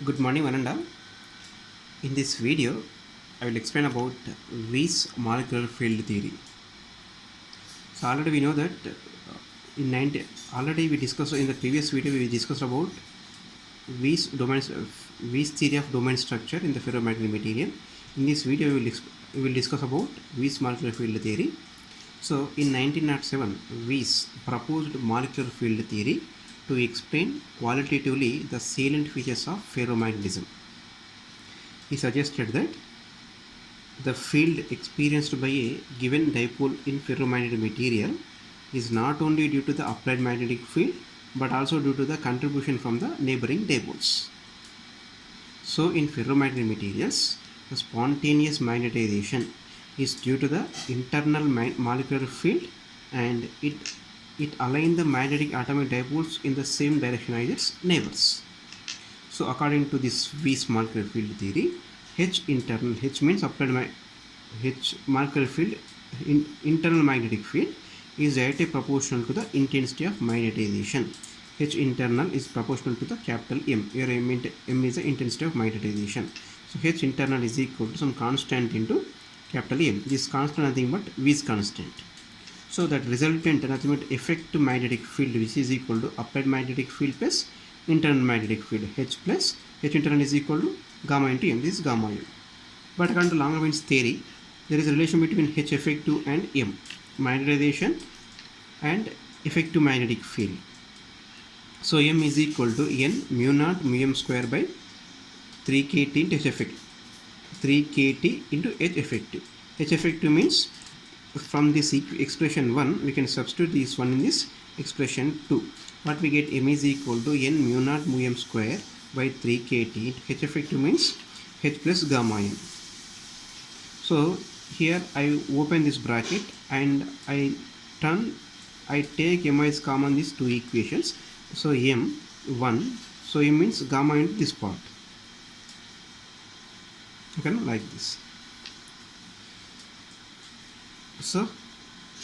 Good morning, one and all. In this video, I will explain about Weis molecular field theory. So already we know that in 90 already we discussed in the previous video we discussed about Weis theory of domain structure in the ferromagnetic material. In this video, we will discuss about Weis molecular field theory. So in 1907, Weis proposed molecular field theory to explain qualitatively the salient features of ferromagnetism. He suggested that the field experienced by a given dipole in ferromagnetic material is not only due to the applied magnetic field but also due to the contribution from the neighboring dipoles. So in ferromagnetic materials, the spontaneous magnetization is due to the internal molecular field, and it aligns the magnetic atomic dipoles in the same direction as its neighbors. So according to this Weis molecular field theory, H internal, H means applied H molecular field, internal magnetic field is directly proportional to the intensity of magnetization. H internal is proportional to the capital M, where M is the intensity of magnetization. So H internal is equal to some constant into capital M. This constant nothing but Weis constant. So that resultant nothing but effective magnetic field, which is equal to applied magnetic field plus internal magnetic field, H plus H internal is equal to gamma into M. This is gamma M. But according to Langevins theory, there is a relation between H effective and M, magnetization and effective magnetic field. So M is equal to N mu naught mu M square by 3 kT into H effective. 3 kT into H effective. H effective means from this expression 1, we can substitute this 1 in this expression 2. What we get, M is equal to N mu naught mu M square by 3 kT. H effective means H plus gamma M. So here I open this bracket and I take M as common these two equations. So M 1, so M means gamma into this part. Okay, like this. So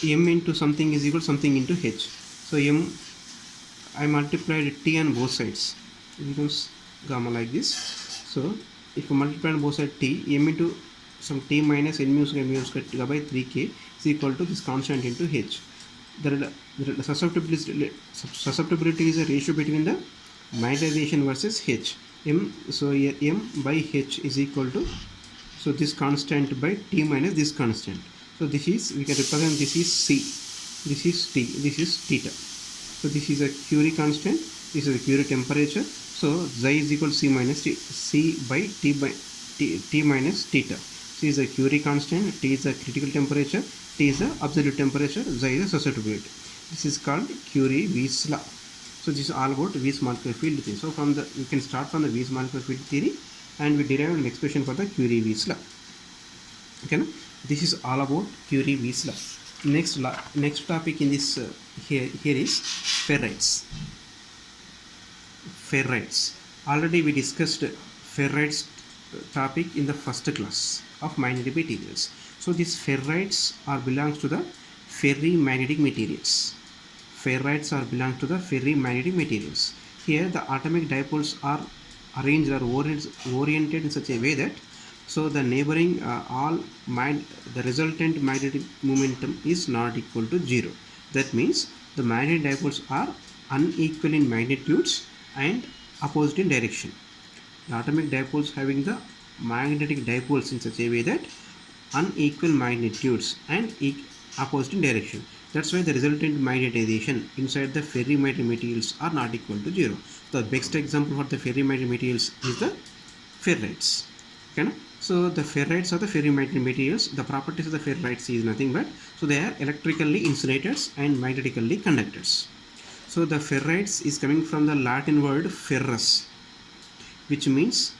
M into something is equal to something into H. So M, I multiplied T on both sides. It becomes gamma like this. So if you multiply on both sides T, M into some T minus N mu square by 3K is equal to this constant into H. The susceptibility is a ratio between the magnetization versus H. So here M by H is equal to, so this constant by T minus this constant. So this is, we can represent this is C, this is T, this is theta. So this is a Curie constant, this is a Curie temperature. So xi is equal to C minus T, C by T minus theta. C is a Curie constant, T is a critical temperature, T is the absolute temperature, xi is the susceptibility. This is called Curie-Weiss law. So this is all about Weiss molecular field theory. So from the, you can start from the Weiss molecular field theory and we derive an expression for the Curie-Weiss law. Okay, no? This is all about Curie-Weiss law. Next topic in this here is ferrites. Ferrites. Already we discussed ferrites topic in the first class of magnetic materials. So these ferrites are belongs to the ferrimagnetic materials. Ferrites are belong to the ferrimagnetic materials. Here the atomic dipoles are arranged or oriented in such a way that so the neighboring the resultant magnetic momentum is not equal to 0. That means the magnetic dipoles are unequal in magnitudes and opposite in direction. The atomic dipoles having the magnetic dipoles in such a way that unequal magnitudes and opposite in direction. That's why the resultant magnetization inside the ferrimagnetic materials are not equal to 0. The best example for the ferrimagnetic materials is the ferrites. Okay, so the ferrites are the ferrimagnetic materials. The properties of the ferrites is nothing but, so they are electrically insulators and magnetically conductors. So the ferrites is coming from the Latin word ferrous, which means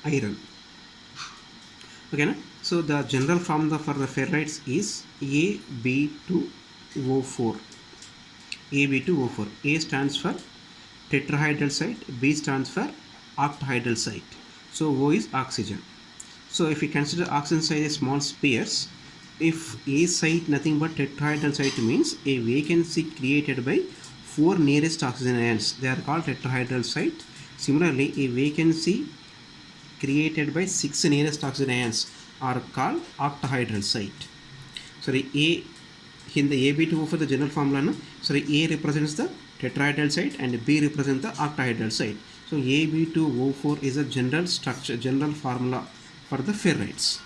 iron. Okay, so the general formula for the ferrites is AB2O4. AB2O4. A stands for tetrahedral site, B stands for octahedral site. So O is oxygen. So if we consider oxygen site as small spheres, if A site nothing but tetrahedral site means a vacancy created by 4 nearest oxygen ions. They are called tetrahedral site. Similarly, a vacancy created by 6 nearest oxygen ions are called octahedral site. Sorry, A in the AB2O4 the general formula, no? Sorry, A represents the tetrahedral site and B represents the octahedral site. So AB2O4 is a general structure, general formula for the ferrites.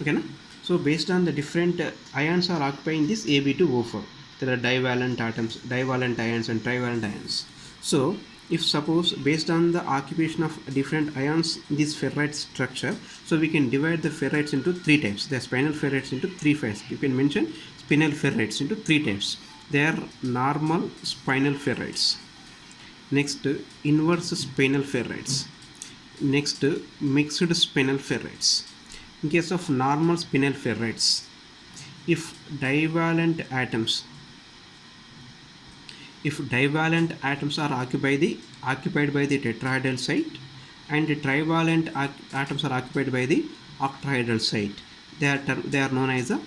Okay, na? So based on the different ions are occupying this AB2O4, there are divalent atoms, divalent ions and trivalent ions. So if suppose based on the occupation of different ions in this ferrite structure, so we can divide the ferrites into three types. The spinel ferrites into three types. You can mention spinel ferrites into three types. They are normal spinel ferrites. Next, inverse spinel ferrites. Next, mixed spinel ferrites. In case of normal spinel ferrites, if divalent atoms are occupied by the tetrahedral site and trivalent atoms are occupied by the octahedral site, they are known as the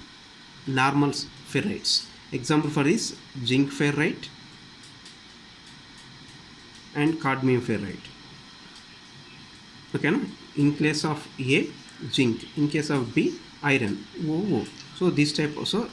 normal ferrites. Example for this, zinc ferrite and cadmium ferrite. Okay, no? In case of A, zinc. In case of B, iron. So this type also,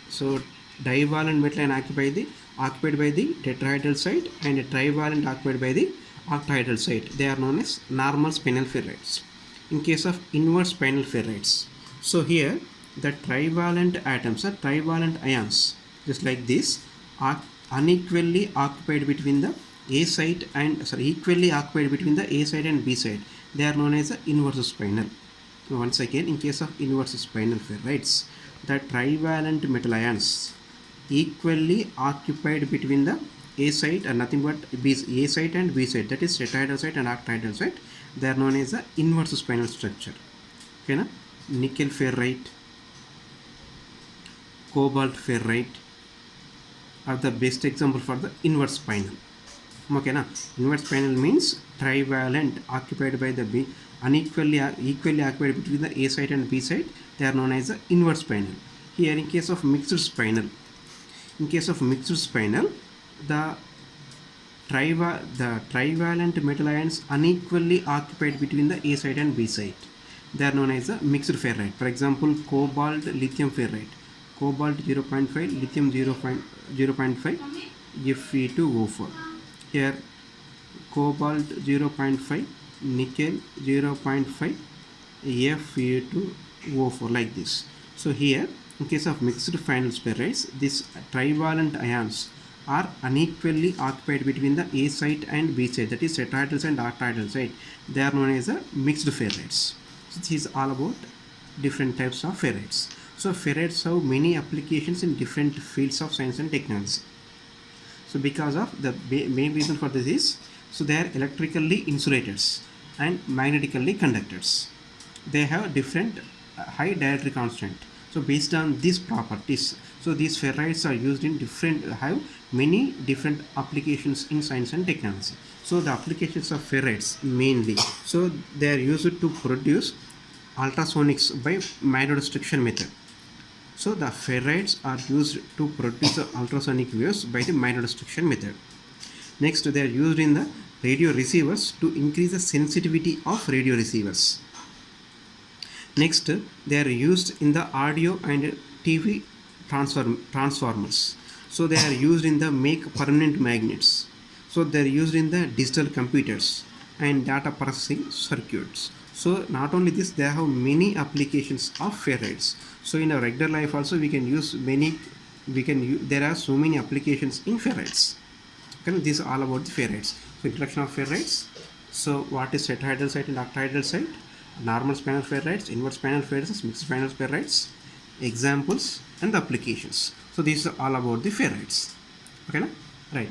so divalent metal ion occupied by the tetrahedral site and trivalent occupied by the octahedral site. They are known as normal spinel ferrites. In case of inverse spinel ferrites, so here the trivalent atoms are trivalent ions, just like this, are unequally occupied between the A site and equally occupied between the A site and B site. They are known as the inverse spinel. Once again, in case of inverse spinel ferrites, the trivalent metal ions equally occupied between the A site and nothing but A site and B site, that is tetrahedral site and octahedral site. They are known as the inverse spinel structure. Okay, na? Nickel ferrite, cobalt ferrite are the best example for the inverse spinel. Okay, na? Inverse spinel means trivalent occupied by the B, equally occupied between the A site and B site. They are known as the inverse spinel. Here, in case of mixed spinel, the trivalent metal ions unequally occupied between the A site and B site. They are known as the mixed ferrite. For example, cobalt lithium ferrite. Cobalt 0.5, lithium 0.5, Fe2O4. Here, cobalt 0.5, nickel 0.5, Fe2O4, like this. So here, in case of mixed spinel ferrites, these trivalent ions are unequally occupied between the A site and B site, that is tetrahedral and octahedral site. They are known as the mixed ferrites. So this is all about different types of ferrites. So ferrites have many applications in different fields of science and technology. So because of the main reason for this is, so they are electrically insulators and magnetically conductors. They have different high dielectric constant. So based on these properties, so these ferrites are used in have many different applications in science and technology. So the applications of ferrites mainly, so they are used to produce ultrasonics by magnetostriction method. So the ferrites are used to produce the ultrasonic waves by the magnetostriction method. Next, they are used in the radio receivers to increase the sensitivity of radio receivers. Next, they are used in the audio and TV transformers. So they are used in the make permanent magnets. So they are used in the digital computers and data processing circuits. So not only this, they have many applications of ferrites. So in our regular life also we can use many. There are so many applications in ferrites. Okay, this is all about the ferrites. So introduction of ferrites. So what is tetrahedral site and octahedral site? Normal spinel ferrites, inverse spinel ferrites, mixed spinel ferrites, examples and the applications. So this is all about the ferrites. Okay, na? Right.